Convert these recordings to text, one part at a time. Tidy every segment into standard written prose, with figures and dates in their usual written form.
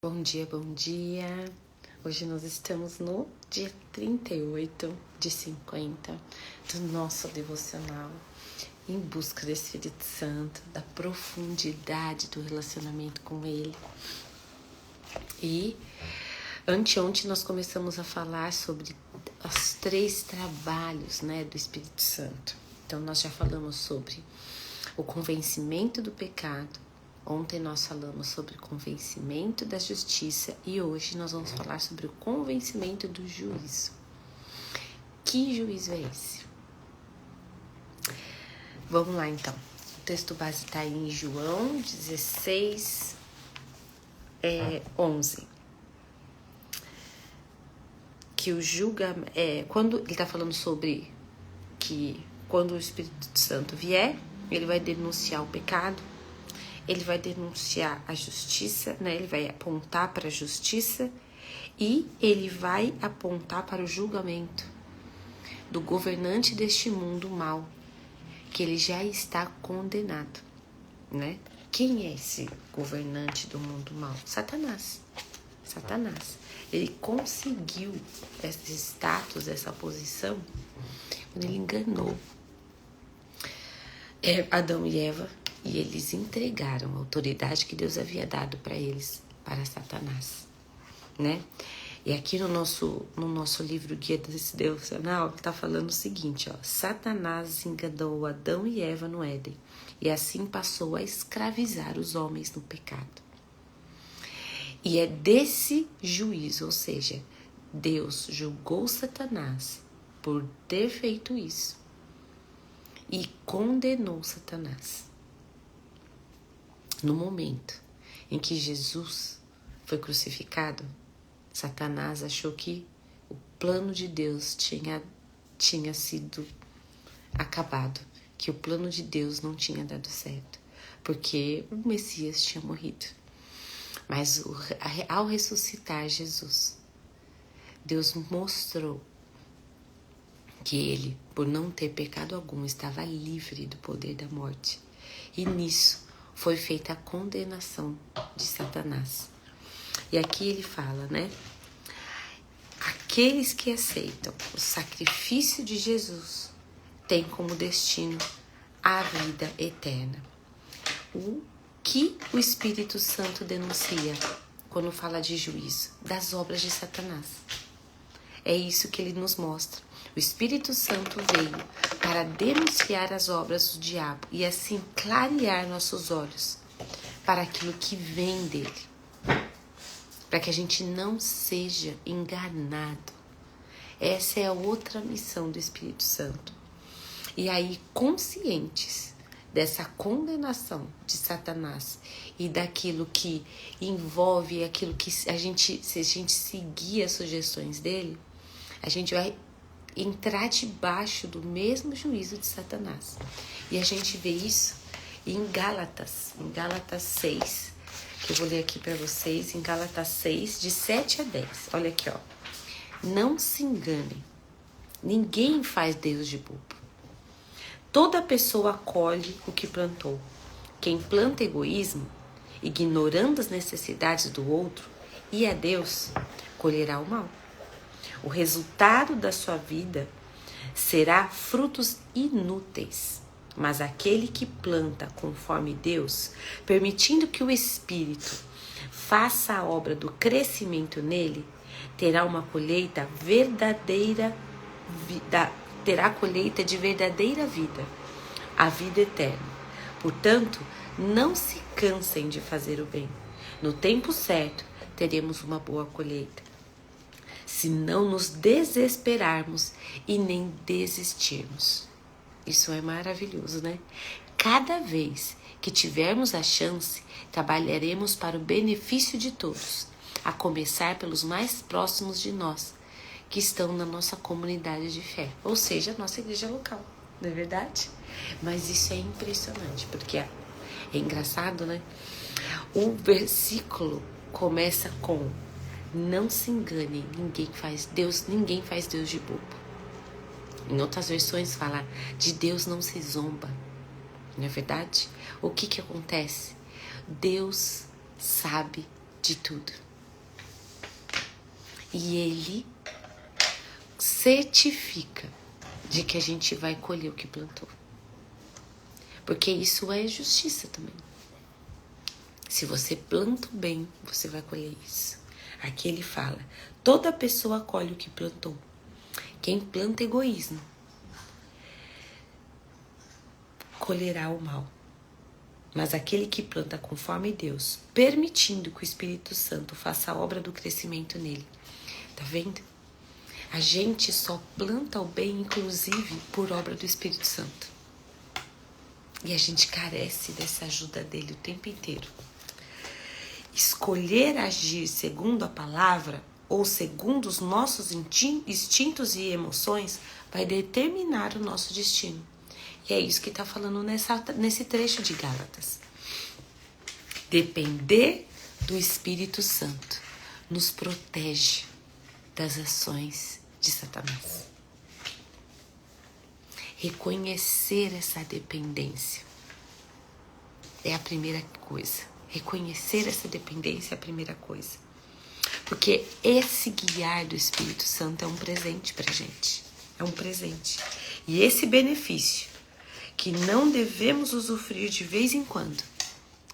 Bom dia, bom dia. Hoje nós estamos no dia 38 de 50 do nosso devocional em busca do Espírito Santo, da profundidade do relacionamento com Ele. E anteontem nós começamos a falar sobre os 3 trabalhos, do Espírito Santo. Então nós já falamos sobre o convencimento do pecado. Ontem nós falamos sobre o convencimento da justiça e hoje nós vamos falar sobre o convencimento do juízo. Que juízo é esse? Vamos lá então. O texto base está em João 16, 11. Que o julgamento... quando ele está falando sobre que quando o Espírito Santo vier, ele vai denunciar o pecado. Ele vai denunciar a justiça, Ele vai apontar para a justiça e ele vai apontar para o julgamento do governante deste mundo mal, que ele já está condenado, Quem é esse governante do mundo mal? Satanás. Ele conseguiu esse status, essa posição, quando ele enganou Adão e Eva. E eles entregaram a autoridade que Deus havia dado para eles, para Satanás, E aqui no nosso livro Guia desse Devocional, ele está falando o seguinte, Satanás enganou Adão e Eva no Éden, e assim passou a escravizar os homens no pecado. E é desse juízo, ou seja, Deus julgou Satanás por ter feito isso e condenou Satanás. No momento em que Jesus foi crucificado, Satanás achou que o plano de Deus tinha sido acabado, que o plano de Deus não tinha dado certo, porque o Messias tinha morrido. Mas ao ressuscitar Jesus, Deus mostrou que ele, por não ter pecado algum, estava livre do poder da morte. E nisso foi feita a condenação de Satanás. E aqui ele fala, Aqueles que aceitam o sacrifício de Jesus têm como destino a vida eterna. O que o Espírito Santo denuncia quando fala de juízo? Das obras de Satanás. É isso que ele nos mostra. O Espírito Santo veio para denunciar as obras do diabo e assim clarear nossos olhos para aquilo que vem dele, para que a gente não seja enganado. Essa é a outra missão do Espírito Santo. E aí, conscientes dessa condenação de Satanás e daquilo que envolve aquilo que se a gente seguir as sugestões dele, a gente vai entrar debaixo do mesmo juízo de Satanás. E a gente vê isso em Gálatas 6, que eu vou ler aqui para vocês, em Gálatas 6, de 7 a 10. Olha aqui, Não se enganem, ninguém faz Deus de bobo. Toda pessoa colhe o que plantou. Quem planta egoísmo, ignorando as necessidades do outro e a Deus, colherá o mal. O resultado da sua vida será frutos inúteis, mas aquele que planta conforme Deus, permitindo que o Espírito faça a obra do crescimento nele, terá uma colheita colheita de verdadeira vida, a vida eterna. Portanto, não se cansem de fazer o bem. No tempo certo, teremos uma boa colheita. Se não nos desesperarmos e nem desistirmos. Isso é maravilhoso, Cada vez que tivermos a chance, trabalharemos para o benefício de todos, a começar pelos mais próximos de nós, que estão na nossa comunidade de fé, ou seja, a nossa igreja local, não é verdade? Mas isso é impressionante, porque é engraçado, O versículo começa com: não se engane, ninguém faz Deus de bobo. Em outras versões fala: de Deus não se zomba. Não é verdade? O que acontece? Deus sabe de tudo. E Ele certifica de que a gente vai colher o que plantou. Porque isso é justiça também. Se você planta o bem, você vai colher isso. Aqui ele fala, toda pessoa colhe o que plantou. Quem planta egoísmo colherá o mal. Mas aquele que planta conforme Deus, permitindo que o Espírito Santo faça a obra do crescimento nele. Tá vendo? A gente só planta o bem, inclusive, por obra do Espírito Santo. E a gente carece dessa ajuda dele o tempo inteiro. Escolher agir segundo a palavra ou segundo os nossos instintos e emoções vai determinar o nosso destino. E é isso que está falando nesse trecho de Gálatas. Depender do Espírito Santo nos protege das ações de Satanás. Reconhecer essa dependência é a primeira coisa. Reconhecer essa dependência é a primeira coisa. Porque esse guiar do Espírito Santo é um presente pra gente. É um presente. E esse benefício, que não devemos usufruir de vez em quando,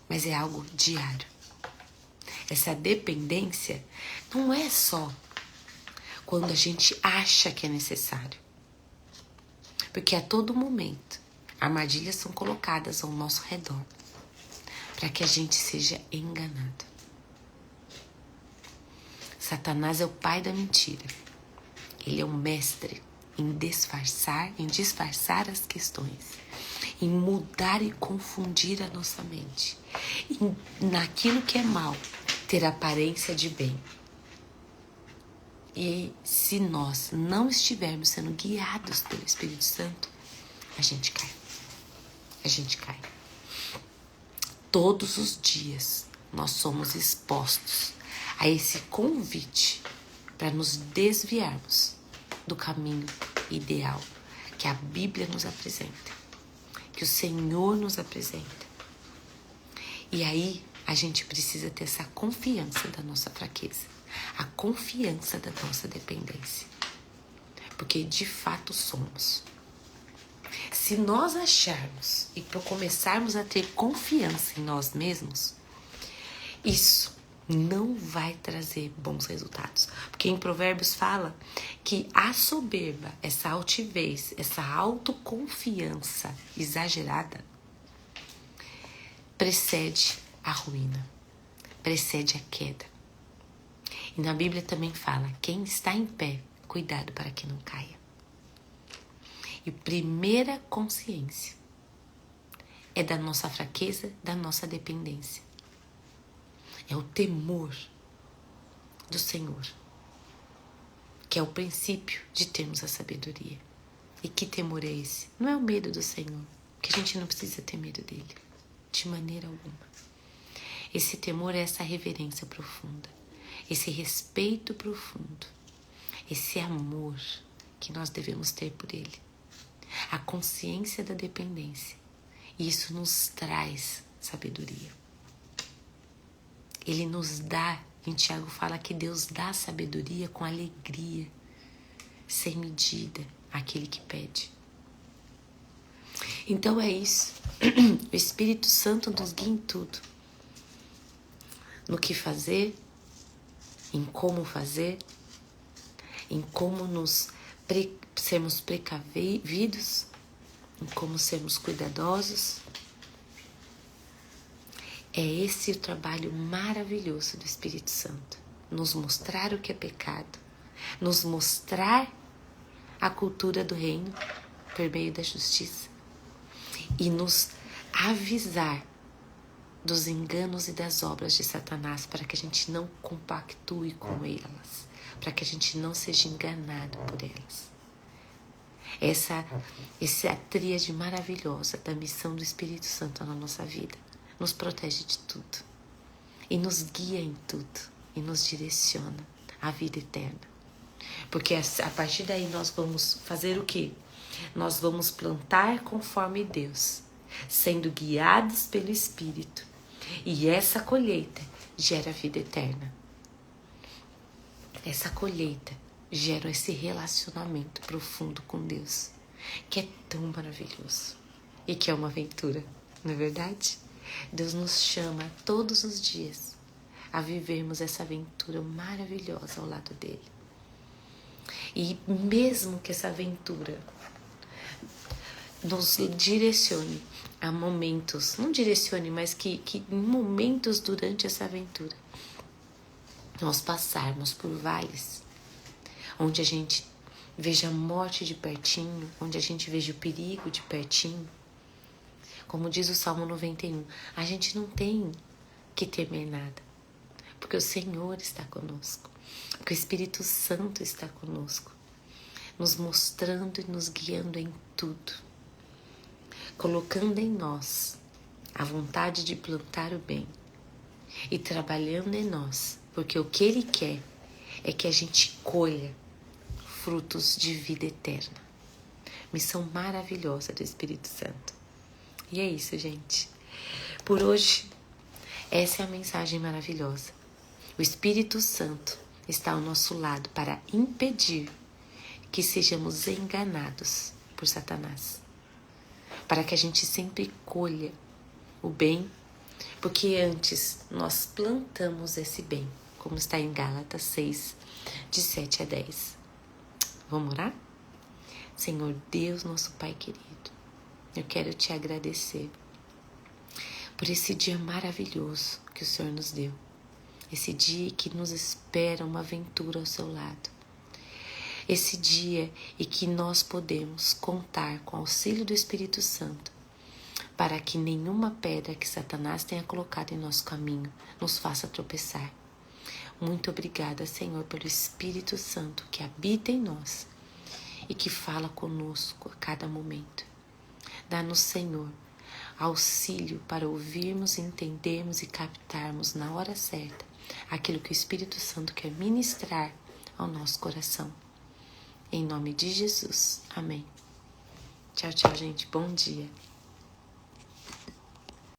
mas é algo diário. Essa dependência não é só quando a gente acha que é necessário. Porque a todo momento, armadilhas são colocadas ao nosso redor para que a gente seja enganado. Satanás é o pai da mentira. Ele é um mestre em disfarçar as questões, em mudar e confundir a nossa mente, naquilo que é mal, ter aparência de bem. E se nós não estivermos sendo guiados pelo Espírito Santo, a gente cai. A gente cai. Todos os dias nós somos expostos a esse convite para nos desviarmos do caminho ideal que a Bíblia nos apresenta, que o Senhor nos apresenta. E aí a gente precisa ter essa confiança da nossa fraqueza, a confiança da nossa dependência, porque de fato somos. Se nós acharmos e começarmos a ter confiança em nós mesmos, isso não vai trazer bons resultados. Porque em Provérbios fala que a soberba, essa altivez, essa autoconfiança exagerada, precede a ruína, precede a queda. E na Bíblia também fala, quem está em pé, cuidado para que não caia. E primeira consciência é da nossa fraqueza, da nossa dependência. É o temor do Senhor, que é o princípio de termos a sabedoria. E que temor é esse? Não é o medo do Senhor, porque a gente não precisa ter medo dele, de maneira alguma. Esse temor é essa reverência profunda, esse respeito profundo, esse amor que nós devemos ter por ele. A consciência da dependência. E isso nos traz sabedoria. Ele nos dá, em Tiago fala que Deus dá sabedoria com alegria, sem medida, àquele que pede. Então é isso. O Espírito Santo nos guia em tudo. No que fazer, em como fazer, em como sermos precavidos, em como sermos cuidadosos. É esse o trabalho maravilhoso do Espírito Santo. Nos mostrar o que é pecado, nos mostrar a cultura do reino por meio da justiça e nos avisar dos enganos e das obras de Satanás para que a gente não compactue com elas, para que a gente não seja enganado por elas. Essa tríade maravilhosa da missão do Espírito Santo na nossa vida nos protege de tudo e nos guia em tudo e nos direciona à vida eterna. Porque a partir daí nós vamos fazer o quê? Nós vamos plantar conforme Deus, sendo guiados pelo Espírito. E essa colheita gera vida eterna. essa colheita gera esse relacionamento profundo com Deus, que é tão maravilhoso e que é uma aventura, não é verdade? Deus nos chama todos os dias a vivermos essa aventura maravilhosa ao lado dele. E mesmo que essa aventura nos direcione a momentos, não direcione, mas que em momentos durante essa aventura nós passarmos por vales onde a gente veja a morte de pertinho, onde a gente veja o perigo de pertinho. Como diz o Salmo 91, a gente não tem que temer nada, porque o Senhor está conosco, porque o Espírito Santo está conosco, nos mostrando e nos guiando em tudo, colocando em nós a vontade de plantar o bem e trabalhando em nós, porque o que Ele quer é que a gente colha frutos de vida eterna. Missão maravilhosa do Espírito Santo. E é isso, gente. Por hoje, essa é a mensagem maravilhosa. O Espírito Santo está ao nosso lado para impedir que sejamos enganados por Satanás. Para que a gente sempre colha o bem, porque antes nós plantamos esse bem, como está em Gálatas 6, de 7 a 10. Vamos orar? Senhor Deus, nosso Pai querido, eu quero te agradecer por esse dia maravilhoso que o Senhor nos deu. Esse dia que nos espera uma aventura ao seu lado. Esse dia em que nós podemos contar com o auxílio do Espírito Santo para que nenhuma pedra que Satanás tenha colocado em nosso caminho nos faça tropeçar. Muito obrigada, Senhor, pelo Espírito Santo que habita em nós e que fala conosco a cada momento. Dá-nos, Senhor, auxílio para ouvirmos, entendermos e captarmos na hora certa aquilo que o Espírito Santo quer ministrar ao nosso coração. Em nome de Jesus. Amém. Tchau, tchau, gente. Bom dia.